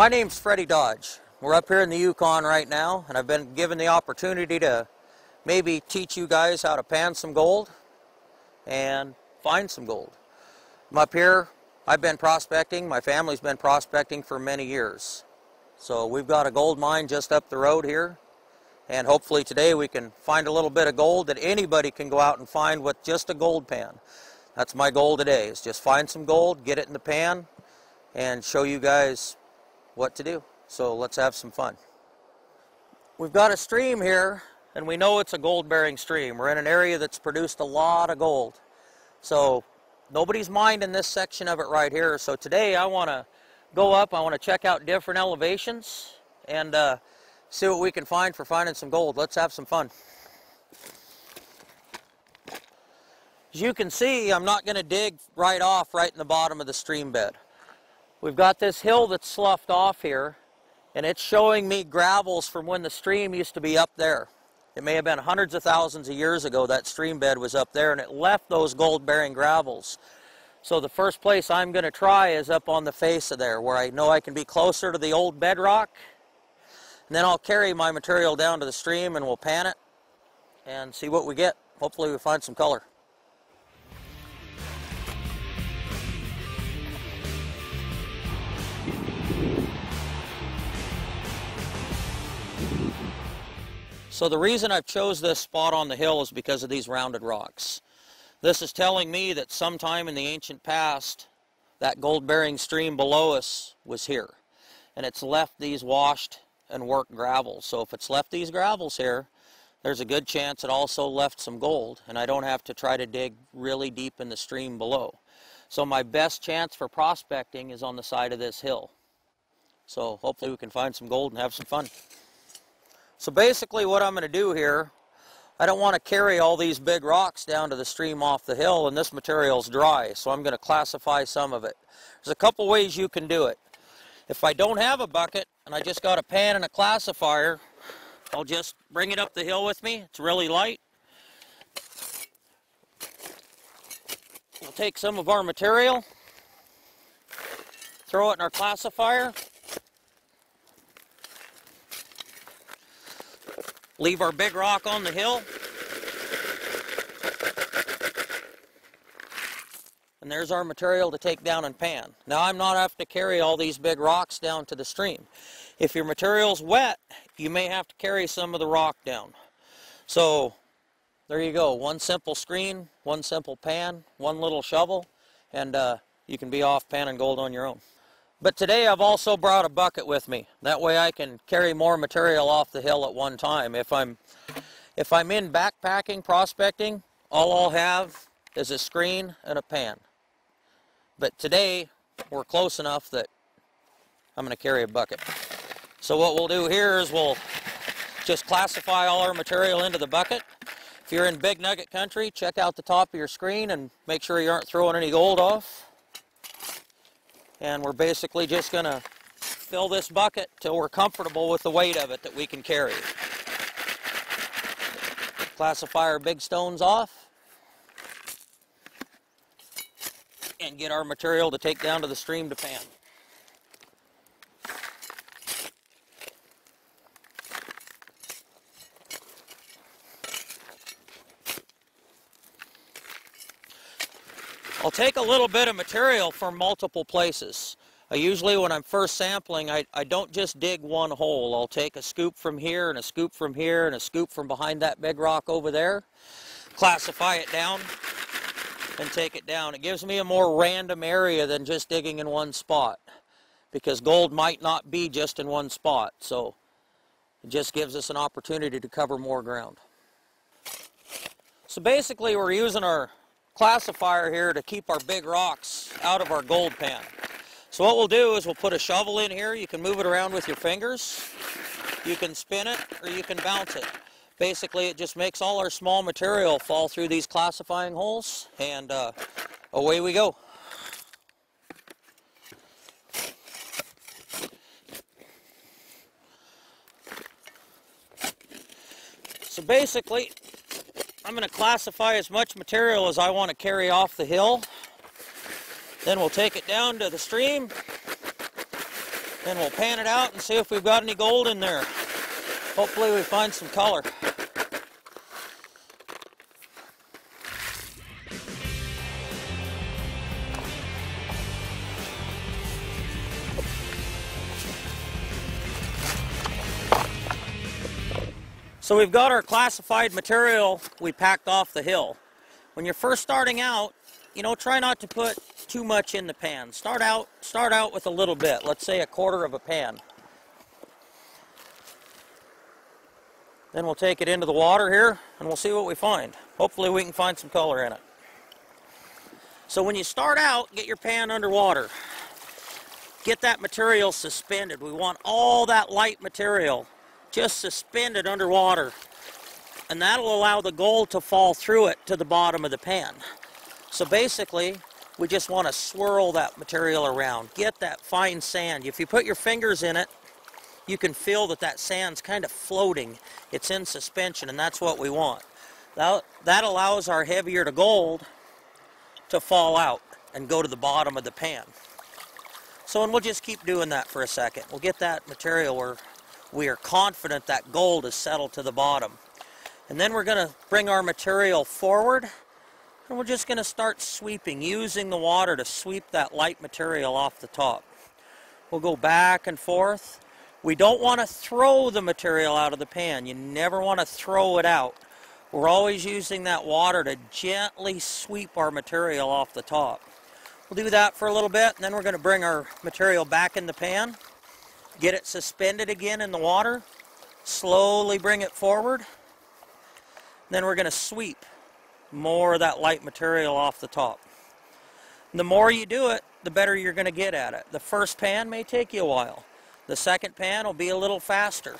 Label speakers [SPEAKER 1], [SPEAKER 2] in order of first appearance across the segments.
[SPEAKER 1] My name's Freddie Dodge. We're up here in the Yukon right now, and I've been given the opportunity to maybe teach you guys how to pan some gold and find some gold. I'm up here, I've been prospecting, my family's been prospecting for many years. So we've got a gold mine just up the road here, and hopefully today we can find a little bit of gold that anybody can go out and find with just a gold pan. That's my goal today, is just find some gold, get it in the pan, and show you guys what to do. So let's have some fun. We've got a stream here, and we know it's a gold-bearing stream. We're in an area that's produced a lot of gold. So nobody's mined in this section of it right here. So today I want to go up, I want to check out different elevations and see what we can find for finding some gold. Let's have some fun. As you can see, I'm not going to dig right off right in the bottom of the stream bed. We've got this hill that's sloughed off here, and it's showing me gravels from when the stream used to be up there. It may have been hundreds of thousands of years ago that stream bed was up there, and it left those gold-bearing gravels. So the first place I'm going to try is up on the face of there, where I know I can be closer to the old bedrock. And then I'll carry my material down to the stream and we'll pan it and see what we get. Hopefully we find some color. So the reason I've chose this spot on the hill is because of these rounded rocks. This is telling me that sometime in the ancient past, that gold-bearing stream below us was here. And it's left these washed and worked gravels. So if it's left these gravels here, there's a good chance it also left some gold, and I don't have to try to dig really deep in the stream below. So my best chance for prospecting is on the side of this hill. So hopefully we can find some gold and have some fun. So basically what I'm going to do here, I don't want to carry all these big rocks down to the stream off the hill, and this material's dry, so I'm going to classify some of it. There's a couple ways you can do it. If I don't have a bucket and I just got a pan and a classifier, I'll just bring it up the hill with me. It's really light. We'll take some of our material, throw it in our classifier, leave our big rock on the hill, and there's our material to take down and pan. Now I'm not have to carry all these big rocks down to the stream. If your material's wet, you may have to carry some of the rock down. So there you go, one simple screen, one simple pan, one little shovel, and you can be off panning gold on your own. But today I've also brought a bucket with me. That way I can carry more material off the hill at one time. If I'm in backpacking, prospecting, all I'll have is a screen and a pan. But today we're close enough that I'm going to carry a bucket. So what we'll do here is we'll just classify all our material into the bucket. If you're in big nugget country, check out the top of your screen and make sure you aren't throwing any gold off. And we're basically just going to fill this bucket till we're comfortable with the weight of it that we can carry. Classify our big stones off and get our material to take down to the stream to pan. I'll take a little bit of material from multiple places. Usually when I'm first sampling, I don't just dig one hole. I'll take a scoop from here and a scoop from here and a scoop from behind that big rock over there, classify it down, and take it down. It gives me a more random area than just digging in one spot, because gold might not be just in one spot. So it just gives us an opportunity to cover more ground. So basically we're using our classifier here to keep our big rocks out of our gold pan. So what we'll do is we'll put a shovel in here. You can move it around with your fingers, you can spin it, or you can bounce it. Basically it just makes all our small material fall through these classifying holes, and away we go. So basically I'm going to classify as much material as I want to carry off the hill. Then we'll take it down to the stream, Then we'll pan it out and see if we've got any gold in there. Hopefully we find some color. So we've got our classified material we packed off the hill. When you're first starting out, you know, try not to put too much in the pan. Start out with a little bit. Let's say 1/4 of a pan. Then we'll take it into the water here and we'll see what we find. Hopefully we can find some color in it. So when you start out, get your pan underwater. Get that material suspended. We want all that light material just suspended underwater. And that'll allow the gold to fall through it to the bottom of the pan. So basically, we just want to swirl that material around. Get that fine sand. If you put your fingers in it, you can feel that that sand's kind of floating. It's in suspension, and that's what we want. That allows our heavier to gold to fall out and go to the bottom of the pan. So, and we'll just keep doing that for a second. We'll get that material where we are confident that gold is settled to the bottom. And then we're going to bring our material forward, and we're just going to start sweeping, using the water to sweep that light material off the top. We'll go back and forth. We don't want to throw the material out of the pan. You never want to throw it out. We're always using that water to gently sweep our material off the top. We'll do that for a little bit, and then we're going to bring our material back in the pan, get it suspended again in the water, slowly bring it forward. Then we're going to sweep more of that light material off the top. And the more you do it, the better you're going to get at it. The first pan may take you a while. The second pan will be a little faster.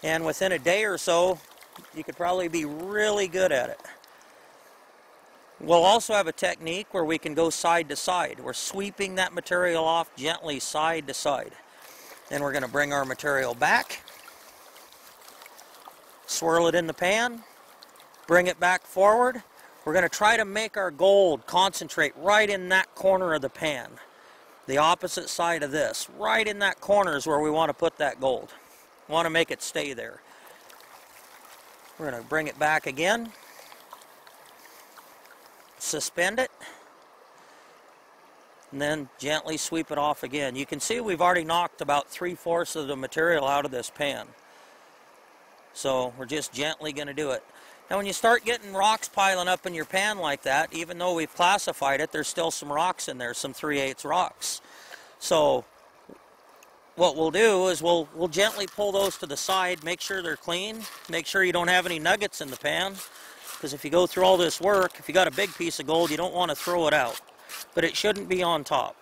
[SPEAKER 1] And within a day or so, you could probably be really good at it. We'll also have a technique where we can go side to side. We're sweeping that material off gently side to side. Then we're going to bring our material back, swirl it in the pan, bring it back forward. We're going to try to make our gold concentrate right in that corner of the pan. The opposite side of this. Right in that corner is where we want to put that gold. We want to make it stay there. We're going to bring it back again. Suspend it. And then gently sweep it off again. You can see we've already knocked about 3/4 of the material out of this pan. So we're just gently going to do it. Now when you start getting rocks piling up in your pan like that, even though we've classified it, there's still some rocks in there, some 3/8 rocks. So what we'll do is we'll gently pull those to the side, make sure they're clean, make sure you don't have any nuggets in the pan, because if you go through all this work, if you got a big piece of gold, you don't want to throw it out. But it shouldn't be on top.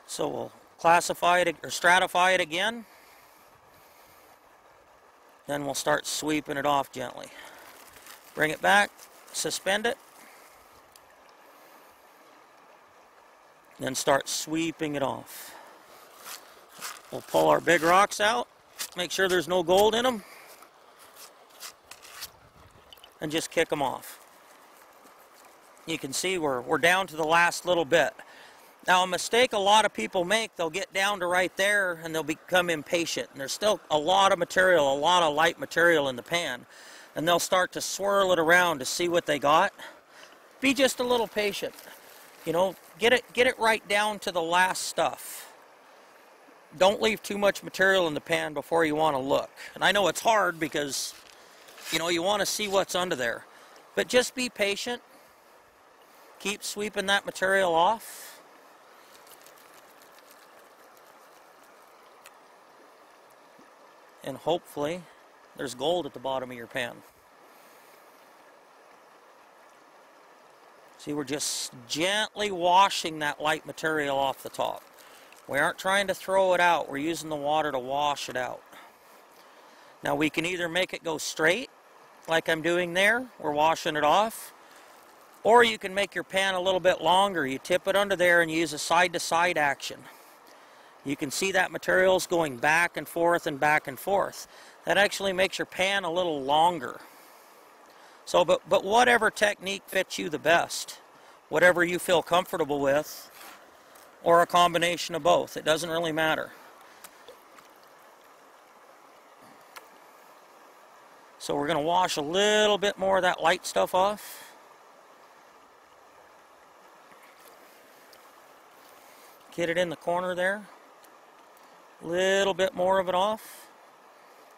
[SPEAKER 1] So we'll classify it or stratify it again. Then we'll start sweeping it off gently. Bring it back, suspend it, then start sweeping it off. We'll pull our big rocks out, make sure there's no gold in them, and just kick them off. You can see we're down to the last little bit. Now, a mistake a lot of people make, they'll get down to right there and they'll become impatient. And there's still a lot of material, a lot of light material in the pan. And they'll start to swirl it around to see what they got. Be just a little patient. You know, get it right down to the last stuff. Don't leave too much material in the pan before you want to look. And I know it's hard because, you know, you want to see what's under there. But just be patient. Keep sweeping that material off. And hopefully there's gold at the bottom of your pan. See, we're just gently washing that light material off the top. We aren't trying to throw it out. We're using the water to wash it out. Now we can either make it go straight, like I'm doing there. We're washing it off. Or you can make your pan a little bit longer. You tip it under there and use a side-to-side action. You can see that material's going back and forth and back and forth. That actually makes your pan a little longer. So, but whatever technique fits you the best, whatever you feel comfortable with, or a combination of both. It doesn't really matter. So we're going to wash a little bit more of that light stuff off. Get it in the corner there. A little bit more of it off.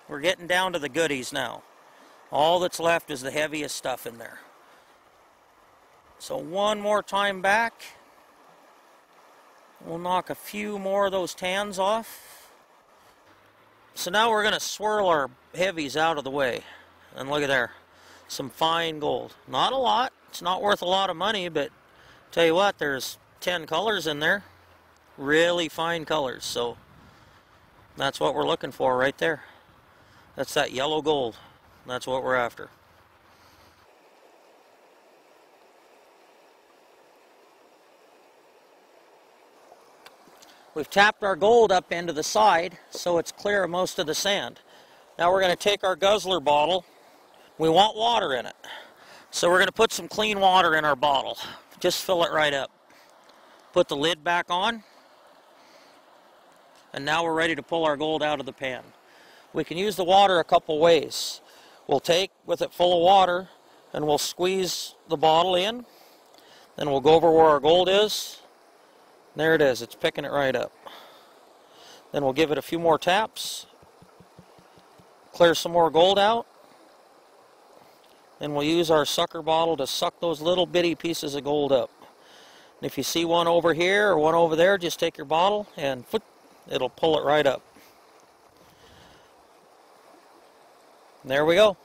[SPEAKER 1] We're getting down to the goodies now. All that's left is the heaviest stuff in there. So one more time back. We'll knock a few more of those tans off. So now we're going to swirl our heavies out of the way. And look at there. Some fine gold. Not a lot. It's not worth a lot of money, but tell you what, there's 10 colors in there. Really fine colors. So that's what we're looking for right there. That's that yellow gold. That's what we're after. We've tapped our gold up into the side so it's clear of most of the sand. Now we're going to take our guzzler bottle. We want water in it. So we're going to put some clean water in our bottle. Just fill it right up. Put the lid back on. And now we're ready to pull our gold out of the pan. We can use the water a couple ways. We'll take with it full of water and we'll squeeze the bottle in. Then we'll go over where our gold is. There it is. It's picking it right up. Then we'll give it a few more taps. Clear some more gold out. Then we'll use our sucker bottle to suck those little bitty pieces of gold up. And if you see one over here or one over there, just take your bottle and it'll pull it right up. And there we go.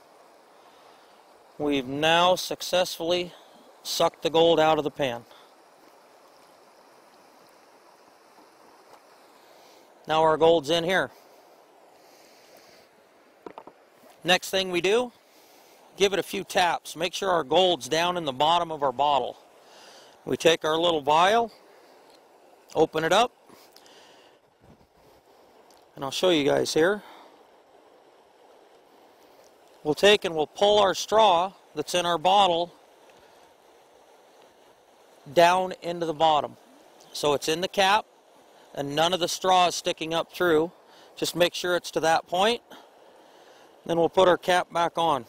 [SPEAKER 1] We've now successfully sucked the gold out of the pan. Now our gold's in here. Next thing we do, give it a few taps. Make sure our gold's down in the bottom of our bottle. We take our little vial, open it up, and I'll show you guys here. We'll take and we'll pull our straw that's in our bottle down into the bottom. So it's in the cap and none of the straw is sticking up through. Just make sure it's to that point. Then we'll put our cap back on.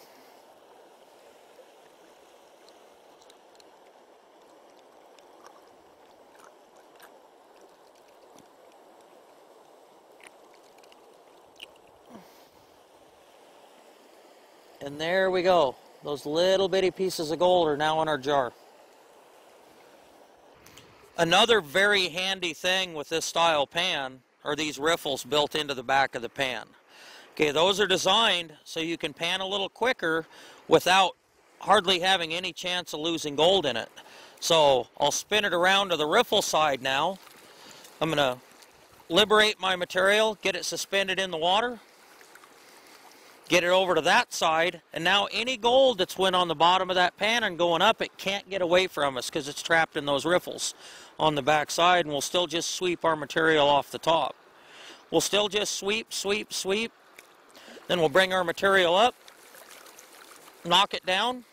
[SPEAKER 1] And there we go. Those little bitty pieces of gold are now in our jar. Another very handy thing with this style pan are these riffles built into the back of the pan. Okay, those are designed so you can pan a little quicker without hardly having any chance of losing gold in it. So I'll spin it around to the riffle side now. I'm going to liberate my material, get it suspended in the water, get it over to that side, and now any gold that's went on the bottom of that pan and going up, it can't get away from us because it's trapped in those riffles on the back side, and we'll still just sweep our material off the top. We'll still just sweep, sweep, sweep. Then we'll bring our material up, knock it down,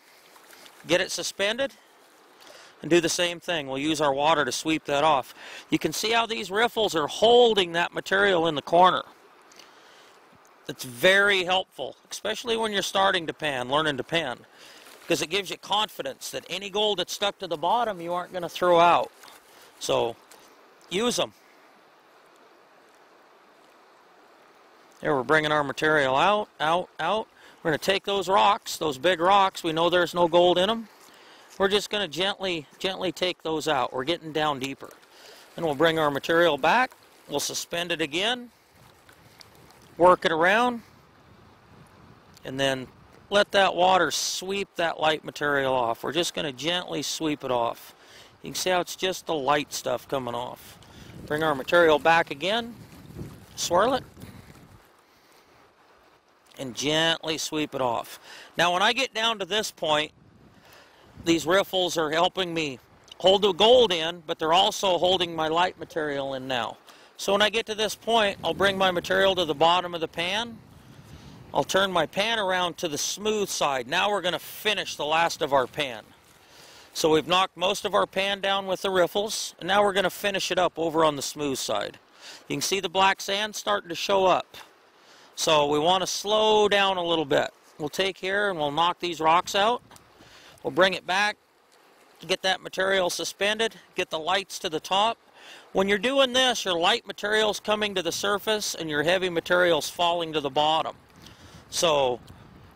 [SPEAKER 1] get it suspended, and do the same thing. We'll use our water to sweep that off. You can see how these riffles are holding that material in the corner. It's very helpful, especially when you're starting to pan, learning to pan, because it gives you confidence that any gold that's stuck to the bottom you aren't going to throw out. So use them. There, we're bringing our material out, out, out. We're going to take those rocks, those big rocks. We know there's no gold in them. We're just going to gently take those out. We're getting down deeper. Then we'll bring our material back. We'll suspend it again. Work it around. And then let that water sweep that light material off. We're just going to gently sweep it off. You can see how it's just the light stuff coming off. Bring our material back again. Swirl it. And gently sweep it off. Now when I get down to this point, these riffles are helping me hold the gold in, but they're also holding my light material in now. So when I get to this point, I'll bring my material to the bottom of the pan. I'll turn my pan around to the smooth side. Now we're going to finish the last of our pan. So we've knocked most of our pan down with the riffles, and now we're going to finish it up over on the smooth side. You can see the black sand starting to show up. So we want to slow down a little bit. We'll take here and we'll knock these rocks out. We'll bring it back, get that material suspended, get the lights to the top. When you're doing this, your light material's coming to the surface and your heavy material's falling to the bottom. So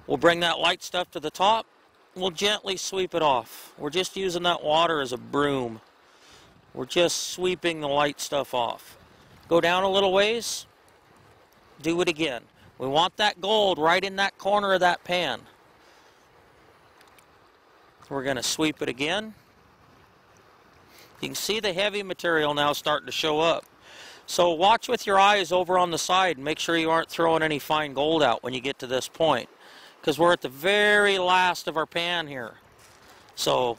[SPEAKER 1] we'll bring that light stuff to the top. We'll gently sweep it off. We're just using that water as a broom. We're just sweeping the light stuff off. Go down a little ways. Do it again. We want that gold right in that corner of that pan. We're going to sweep it again. You can see the heavy material now starting to show up. So watch with your eyes over on the side and make sure you aren't throwing any fine gold out when you get to this point, because we're at the very last of our pan here. So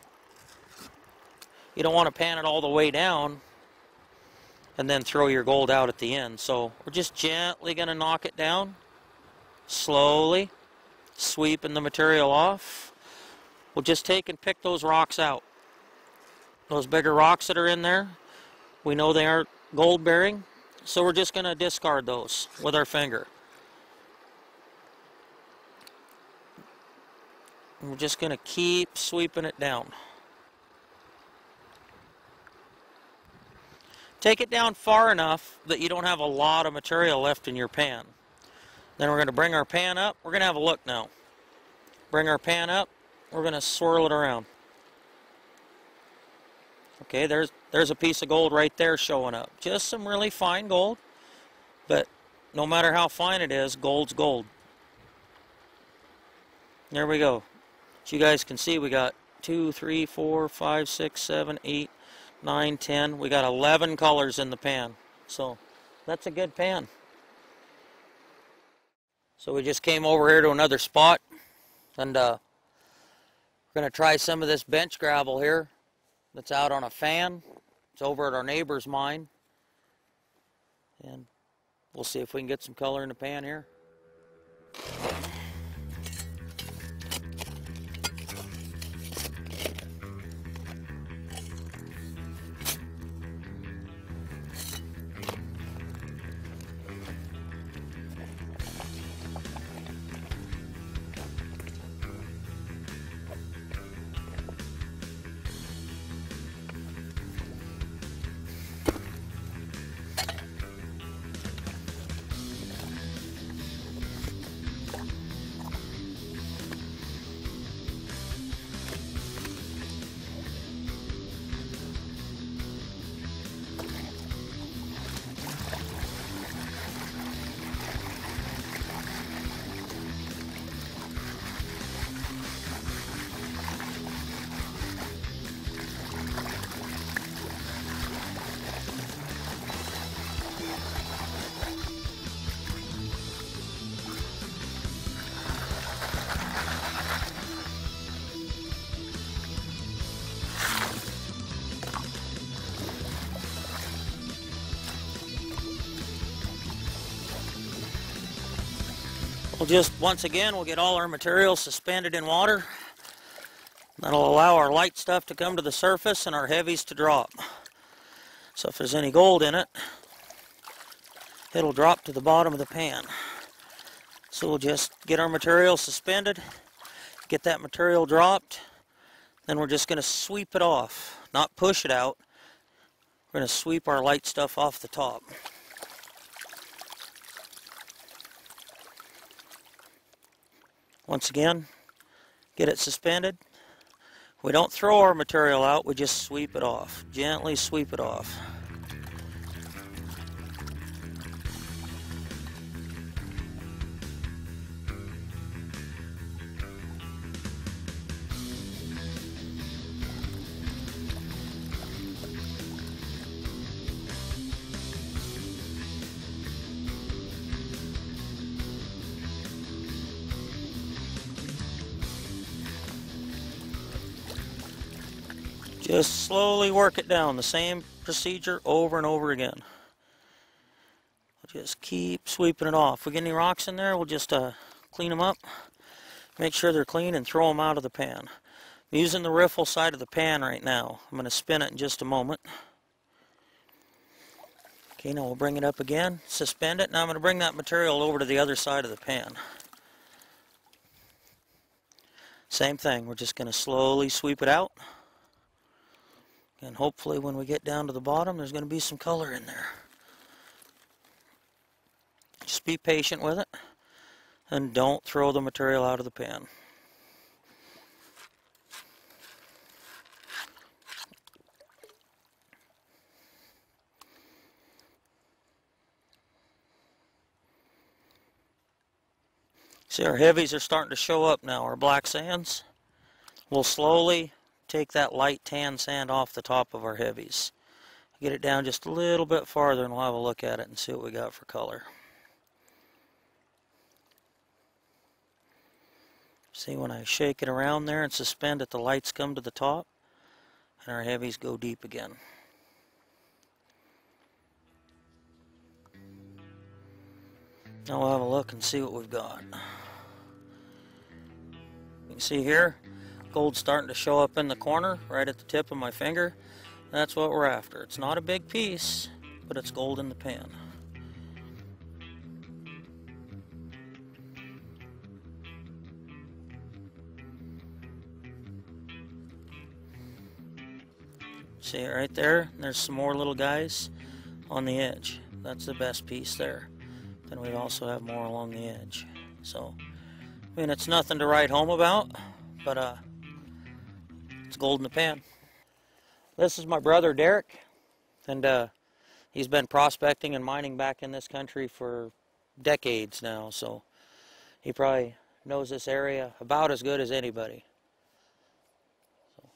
[SPEAKER 1] you don't want to pan it all the way down and then throw your gold out at the end. So we're just gently going to knock it down, slowly sweeping the material off. We'll just take and pick those rocks out. Those bigger rocks that are in there, we know they aren't gold bearing, so we're just going to discard those with our finger. And we're just going to keep sweeping it down. Take it down far enough that you don't have a lot of material left in your pan. Then we're going to bring our pan up. We're going to have a look now. Bring our pan up. We're going to swirl it around. Okay, there's a piece of gold right there showing up. Just some really fine gold, but no matter how fine it is, gold's gold. There we go. As you guys can see, we got 2, 3, 4, 5, 6, 7, 8, 9, 10. We got 11 colors in the pan. So that's a good pan. So we just came over here to another spot, and we're going to try some of this bench gravel here that's out on a fan. It's over at our neighbor's mine, and we'll see if we can get some color in the pan here. We'll just, once again, we'll get all our material suspended in water. That'll allow our light stuff to come to the surface and our heavies to drop. So if there's any gold in it, it'll drop to the bottom of the pan. So we'll just get our material suspended, get that material dropped, then we're just going to sweep it off, not push it out. We're going to sweep our light stuff off the top. Once again, get it suspended. We don't throw our material out, we just sweep it off. Gently sweep it off. Just slowly work it down, the same procedure over and over again. Just keep sweeping it off. If we get any rocks in there, we'll just clean them up, make sure they're clean, and throw them out of the pan. I'm using the riffle side of the pan right now. I'm going to spin it in just a moment. Okay, now we'll bring it up again, suspend it. Now I'm going to bring that material over to the other side of the pan. Same thing, we're just going to slowly sweep it out. And hopefully when we get down to the bottom, there's going to be some color in there. Just be patient with it, and don't throw the material out of the pan. See, our heavies are starting to show up now, our black sands. We'll slowly take that light tan sand off the top of our heavies. Get it down just a little bit farther and we'll have a look at it and see what we got for color. See, when I shake it around there and suspend it, the lights come to the top and our heavies go deep again. Now we'll have a look and see what we've got. You can see here, gold's starting to show up in the corner, right at the tip of my finger. That's what we're after. It's not a big piece, but it's gold in the pan. See it right there? There's some more little guys on the edge. That's the best piece there. Then we also have more along the edge. So, I mean, it's nothing to write home about, but it's gold in the pan. This is my brother Derek, and he's been prospecting and mining back in this country for decades now, so he probably knows this area about as good as anybody.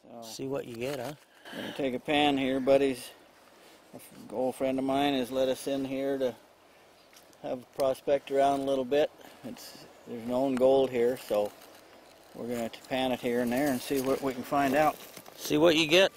[SPEAKER 1] So, see what you get, huh?
[SPEAKER 2] I'm going to take a pan here. Buddy's an old friend of mine has let us in here to have a prospect around a little bit. There's known gold here, so we're going to pan it here and there and see what we can find out.
[SPEAKER 1] See what you get.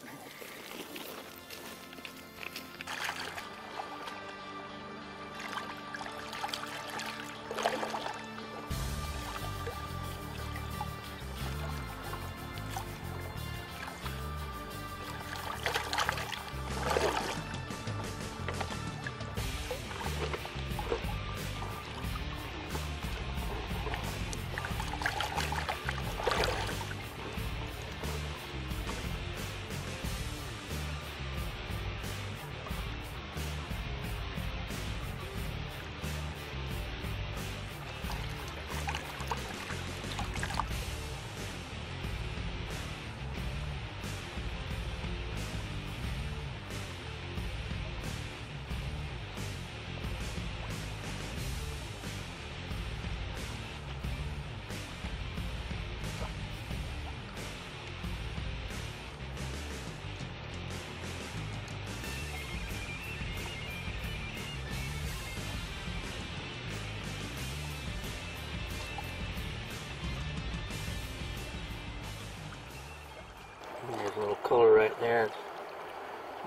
[SPEAKER 1] There's a little color right there. That's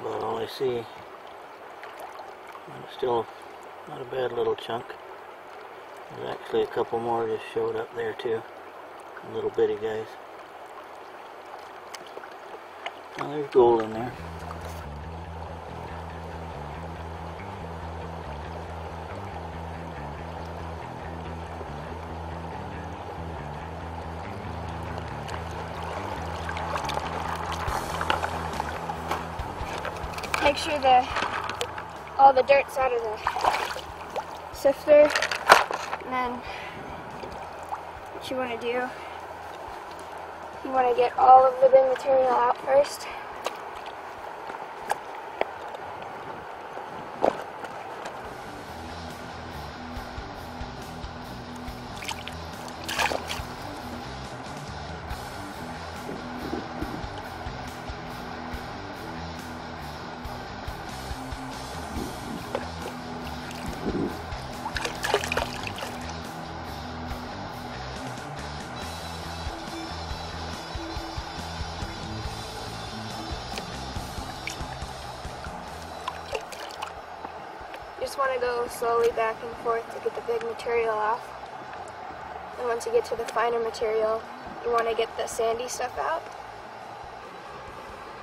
[SPEAKER 1] about all I see. Still not a bad little chunk. There's actually a couple more just showed up there too. Little bitty guys. Well, there's gold in there.
[SPEAKER 3] Make sure all the dirt's out of the sifter, and then what you want to do, you want to get all of the big material out first. Just want to go slowly back and forth to get the big material off. And once you get to the finer material, you want to get the sandy stuff out.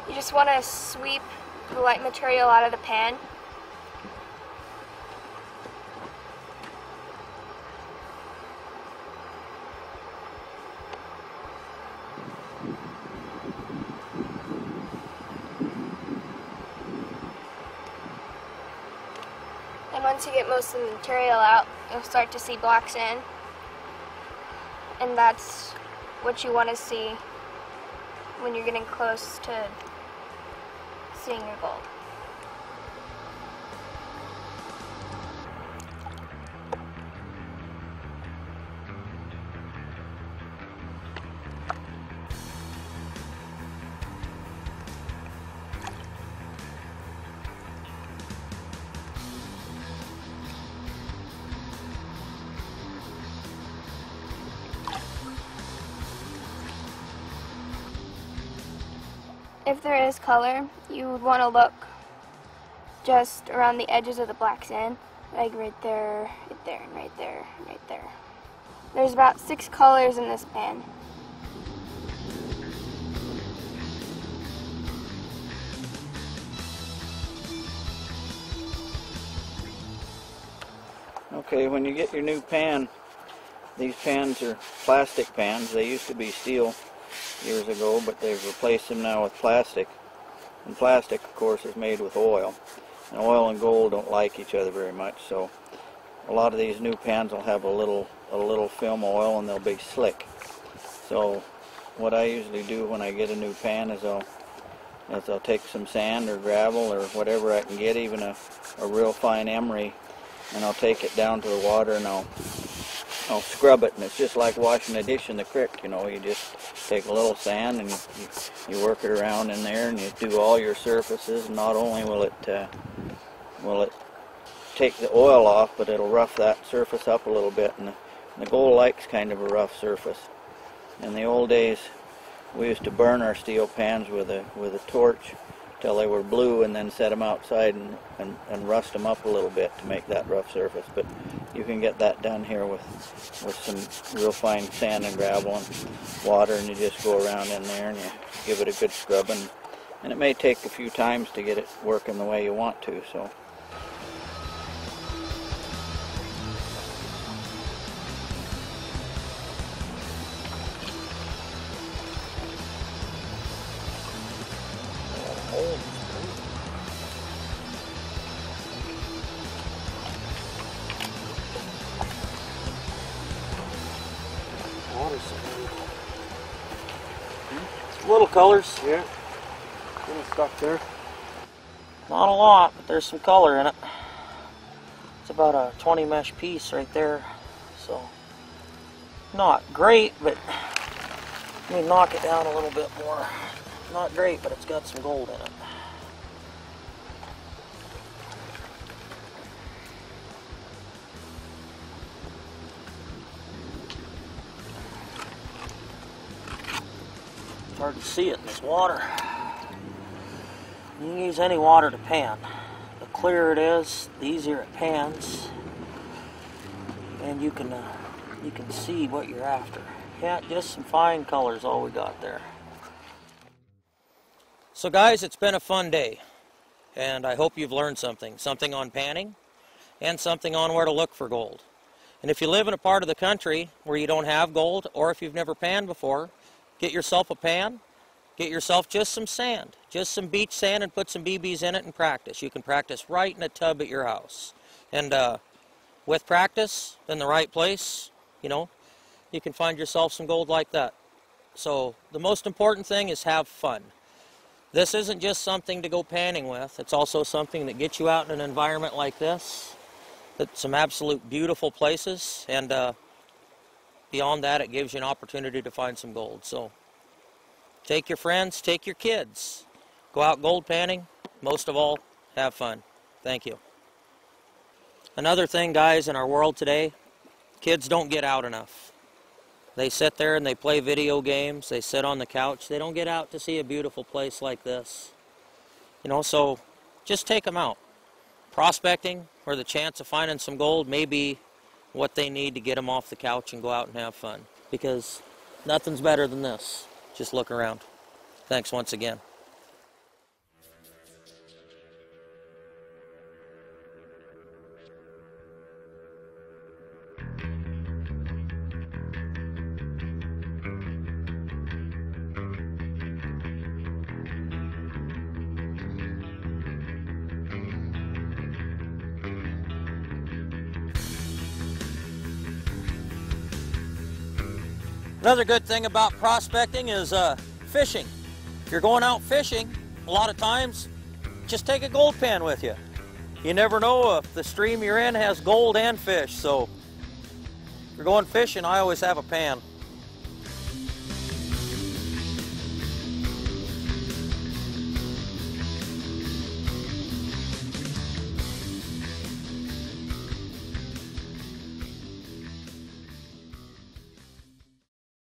[SPEAKER 3] You just want to sweep the light material out of the pan. And once you get most of the material out, you'll start to see black sand. And that's what you want to see when you're getting close to seeing your gold. If there is color, you would want to look just around the edges of the black sand, like right there, right there, and right there, and right there. There's about 6 colors in this pan.
[SPEAKER 2] Okay, when you get your new pan, these pans are plastic pans. They used to be steel years ago, but they've replaced them now with plastic. And plastic, of course, is made with oil. And oil and gold don't like each other very much, so a lot of these new pans will have a little film oil, and they'll be slick. So what I usually do when I get a new pan is I'll take some sand or gravel or whatever I can get, even a real fine emery, and I'll take it down to the water and I'll scrub it, and it's just like washing a dish in the creek. You know, you just take a little sand and you work it around in there, and you do all your surfaces. And not only will it take the oil off, but it'll rough that surface up a little bit. And the gold likes kind of a rough surface. In the old days, we used to burn our steel pans with a torch till they were blue, and then set them outside and rust them up a little bit to make that rough surface. But you can get that done here with some real fine sand and gravel and water, and you just go around in there and you give it a good scrubbing. And it may take a few times to get it working the way you want to. So.
[SPEAKER 1] Little colors.
[SPEAKER 4] Yeah. Little stuff there.
[SPEAKER 1] Not a lot, but there's some color in it. It's about a 20 mesh piece right there. So, not great, but let me knock it down a little bit more. Not great, but it's got some gold in it. Hard to see it in this water. You can use any water to pan. The clearer it is, the easier it pans, and you can see what you're after. Yeah, just some fine colors, all we got there. So guys, it's been a fun day, and I hope you've learned something on panning, and something on where to look for gold. And if you live in a part of the country where you don't have gold, or if you've never panned before, get yourself a pan, get yourself just some sand, just some beach sand, and put some BBs in it and practice. You can practice right in a tub at your house. And with practice in the right place, you know, you can find yourself some gold like that. So the most important thing is have fun. This isn't just something to go panning with. It's also something that gets you out in an environment like this. That's some absolute beautiful places, and beyond that, it gives you an opportunity to find some gold. So take your friends, take your kids, go out gold panning. Most of all, have fun. Thank you. Another thing, guys, in our world today, kids don't get out enough. They sit there and they play video games. They sit on the couch. They don't get out to see a beautiful place like this. You know, so just take them out. Prospecting, or the chance of finding some gold, may be what they need to get them off the couch and go out and have fun. Because nothing's better than this. Just look around. Thanks once again. Another good thing about prospecting is fishing. If you're going out fishing, a lot of times, just take a gold pan with you. You never know if the stream you're in has gold and fish, so if you're going fishing, I always have a pan.